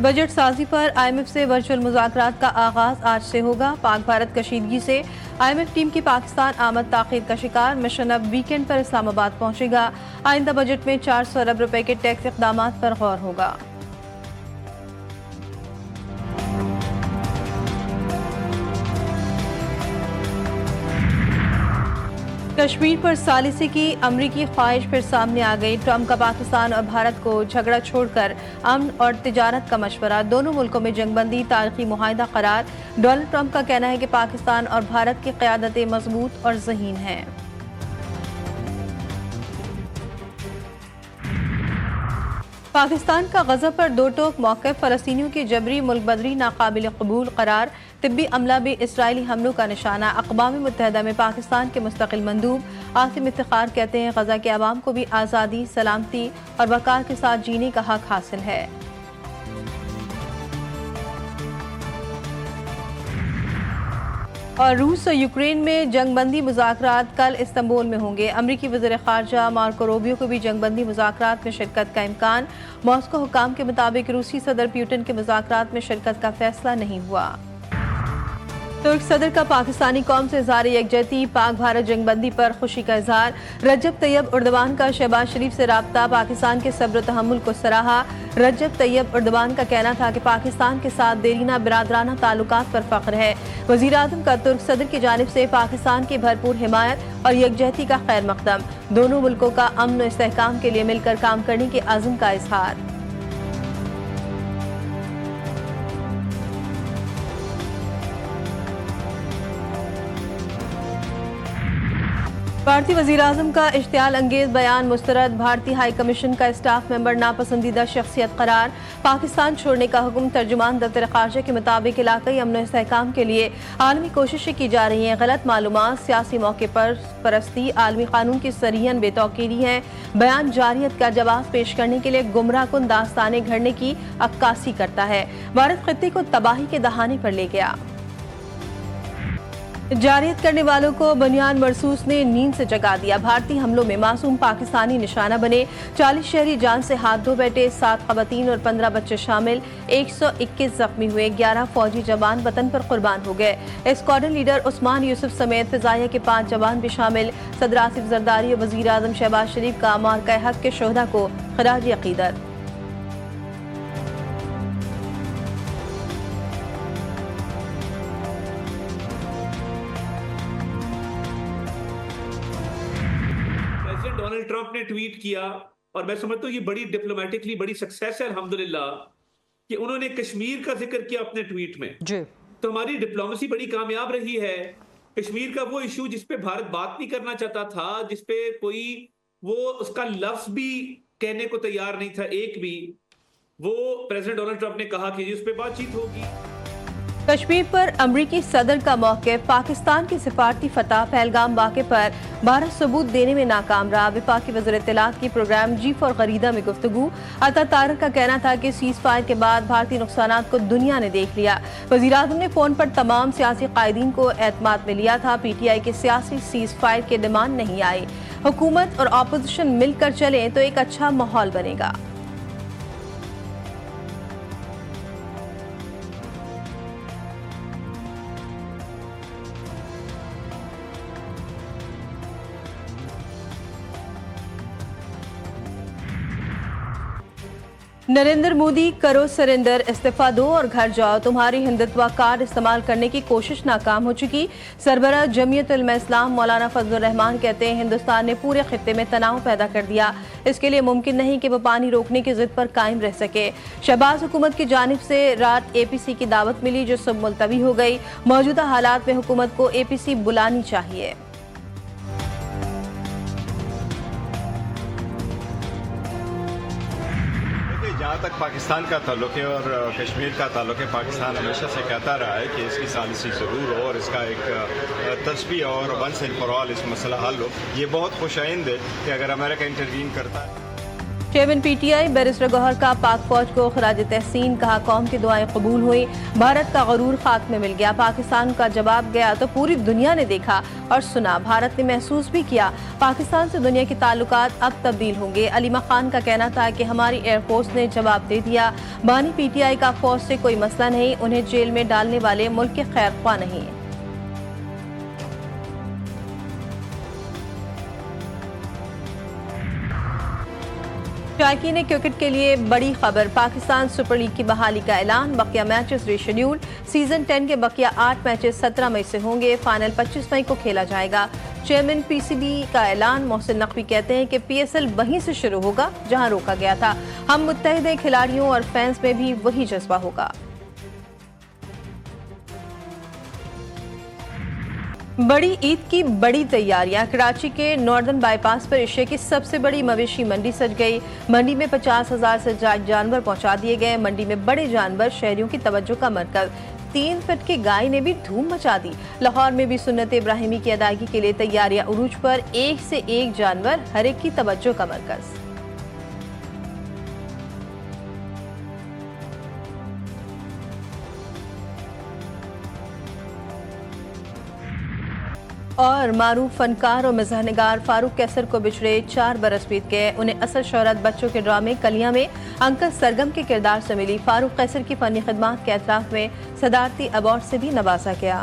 Budget साजी पर IMF से वर्चुअल मुज़ाकरात का आगाज आज से होगा। पाक भारत कशीदगी से IMF टीम की पाकिस्तान आमद ताख़ीर का शिकार। मिशन अब वीकेंड पर इस्लामाबाद पहुंचेगा। आइंदा बजट में 400 अरब रुपए के टैक्स इक़दाम पर गौर होगा। कश्मीर पर सालिसी की अमरीकी ख्वाहिश फिर सामने आ गई। ट्रंप का पाकिस्तान और भारत को झगड़ा छोड़कर अमन और तिजारत का मशवरा। दोनों मुल्कों में जंगबंदी तारीखी मुआहदा करार। डोनाल्ड ट्रंप का कहना है कि पाकिस्तान और भारत की क़यादतें मजबूत और ज़हीन हैं। पाकिस्तान का गज़ा पर दो टोक मौक़िफ़। फ़लस्तीनियों की जबरी मुल्क बदरी नाकाबिल क़बूल करार। तिब्बी अमला भी इसराइली हमलों का निशाना। अक़वाम मुत्तहिदा में पाकिस्तान के मुस्तक़िल मंदूब आसिम इफ्तिख़ार कहते हैं गज़ा के अवाम को भी आज़ादी, सलामती और वक़ार के साथ जीने का हक़ हासिल है। और रूस और यूक्रेन में जंगबंदी मुज़ाकरात कल इस्तांबुल में होंगे। अमरीकी वज़ीर ख़ारजा मार्को रूबियो को भी जंगबंदी मुज़ाकरात में शिरकत का इम्कान। मॉस्को हुकाम के मुताबिक रूसी सदर पुतिन के मुज़ाकरात में शिरकत का फैसला नहीं हुआ। तुर्क सदर का पाकिस्तानी कौम से इज़हार यकजहती। पाक भारत जंगबंदी पर खुशी का इज़हार। रजब तैयब उर्दवान का शहबाज शरीफ से राब्ता। पाकिस्तान के सब्र तहम्मुल को सराहा। रजब तैयब उर्दवान का कहना था कि पाकिस्तान के साथ देरीना बिरादराना ताल्लुकात पर फ़ख्र है। वज़ीर आज़म का तुर्क सदर की जानिब से पाकिस्तान की भरपूर हिमायत और यकजहती का खैर मकदम। दोनों मुल्कों का अमन और इस्तेहकाम के लिए मिलकर काम करने के अज़्म का इज़हार। भारतीय वज़ीर आज़म का इश्तियाल अंगेज बयान मुस्तरद। भारतीय हाई कमीशन का स्टाफ मेंबर नापसंदीदा शख्सियत करार। पाकिस्तान छोड़ने का हुक्म। तर्जुमान दफ्तर ख़ारजा के मुताबिक इलाक़ाई अमन और इस्तेहकाम के लिए आलमी कोशिशें की जा रही हैं। गलत मालूमात, सियासी मौके पर परस्ती, आलमी कानून की सरीहन बेतौकीरी है। बयान जारियत का जवाब पेश करने के लिए गुमराह कुन दास्तानें घड़ने की अक्कासी करता है। भारत खित्ते को तबाही के दहाने पर ले गया। जारियत करने वालों को बुनियाद मरसूस ने नींद से जगा दिया। भारतीय हमलों में मासूम पाकिस्तानी निशाना बने। 40 शहरी जान से हाथ धो बैठे। 7 ख़वातीन और 15 बच्चे शामिल। 121 जख्मी हुए। 11 फौजी जवान वतन पर कुर्बान हो गए। स्क्वाड्रन लीडर उस्मान यूसुफ समेत फ़िज़ाइया के 5 जवान भी शामिल। सदर आसिफ जरदारी और वज़ीर आज़म शहबाज शरीफ का मार्का हक़ के शोहदा को खराज अक़ीदत। डोनाल्ड ट्रंप ने ट्वीट किया और मैं समझता हूँ ये बड़ी डिप्लोमेटिकली बड़ी सक्सेस है अल्हम्दुलिल्लाह कि उन्होंने कश्मीर का जिक्र किया अपने ट्वीट में जी। तो हमारी डिप्लोमेसी बड़ी कामयाब रही है। कश्मीर का वो इशू जिस पे भारत बात नहीं करना चाहता था, जिस पे कोई वो उसका लफ्ज भी कहने को तैयार नहीं था एक भी, वो प्रेसिडेंट डोनाल्ड ट्रंप ने कहा कि उस पे बातचीत होगी। कश्मीर पर अमरीकी सदर का मौक़िफ़। पाकिस्तान की सिफारती फतह पहलगाम वाक़े पर भारत सबूत देने में नाकाम रहा। वफाकी वज़ीर इत्तलात की प्रोग्राम G4 ग़रीदा में गुफ्तगू। अता तारक का कहना था कि सीज़ फायर के बाद भारतीय नुकसानात को दुनिया ने देख लिया। वज़ीर आज़म ने फ़ोन पर तमाम सियासी कायदीन को एतमाद में लिया था। PTI के सियासी सीज़ फायर के डिमांड नहीं आई। हुकूमत और अपोजिशन मिलकर चलें तो एक अच्छा माहौल बनेगा। नरेंद्र मोदी करो सरेंडर, इस्तीफा दो और घर जाओ। तुम्हारी हिंदुत्व कार्ड इस्तेमाल करने की कोशिश नाकाम हो चुकी। सरबराह जमीयत उलमा इस्लाम मौलाना फजलुर रहमान कहते हैं हिंदुस्तान ने पूरे खित्ते में तनाव पैदा कर दिया। इसके लिए मुमकिन नहीं कि वो पानी रोकने की जिद पर कायम रह सके। शहबाज हुकूमत की जानिब से रात APC की दावत मिली जो सब मुलतवी हो गई। मौजूदा हालात में हुकूमत को APC बुलानी चाहिए। जहाँ तक पाकिस्तान का ताल्लुक है और कश्मीर का ताल्लुक है, पाकिस्तान हमेशा से कहता रहा है कि इसकी सालिसी ज़रूर हो और इसका एक तस्बीह और वंस एंड फॉर ऑल इस मसला हल हो। ये बहुत खुश आइंद है कि अगर अमेरिका इंटरवीन करता है। चेयरमैन पीटीआई बैरिस्टर गौहर का पाक फौज को खराज तहसीन, कहा कौम की दुआएं कबूल हुई, भारत का गरूर खाक में मिल गया। पाकिस्तान का जवाब गया तो पूरी दुनिया ने देखा और सुना, भारत ने महसूस भी किया। पाकिस्तान से दुनिया के ताल्लुकात अब तब्दील होंगे। अलीमा खान का कहना था कि हमारी एयरफोर्स ने जवाब दे दिया। बानी पीटीआई का फौज से कोई मसला नहीं, उन्हें जेल में डालने वाले मुल्क के खैर ख्वाह नहीं। शायकीन क्रिकेट के लिए बड़ी खबर, पाकिस्तान सुपर लीग की बहाली का ऐलान, बकिया मैचेस रीशेड्यूल। सीजन 10 के बकिया 8 मैचेस 17 मई से होंगे, फाइनल 25 मई को खेला जाएगा। चेयरमैन पीसीबी का ऐलान, मोहसिन नकवी कहते हैं कि पीएसएल वहीं से शुरू होगा जहां रोका गया था। हम मुत्तहिद हैं, खिलाड़ियों और फैंस में भी वही जज्बा होगा। बड़ी ईद की बड़ी तैयारियां, कराची के नॉर्दर्न बाईपास पर एशिया की सबसे बड़ी मवेशी मंडी सज गई। मंडी में 50,000 से ज्यादा जानवर पहुंचा दिए गए। मंडी में बड़े जानवर शहरियों की तवज्जो का मरकज। 3 फीट की गाय ने भी धूम मचा दी। लाहौर में भी सुन्नत इब्राहिमी की अदायगी के लिए तैयारियां उरूज पर, एक से एक जानवर हर एक की तवज्जो का मरकज। और मारूफ फनकार और मज़हनगार फारूक कैसर को बिछड़े 4 बरस बीत गए। उन्हें असल शोहरत बच्चों के ड्रामे कलियां में अंकल सरगम के किरदार से मिली। फारूक कैसर की फनी खिदमात के एतराफ में सदारती अवार्ड से भी नवाजा गया।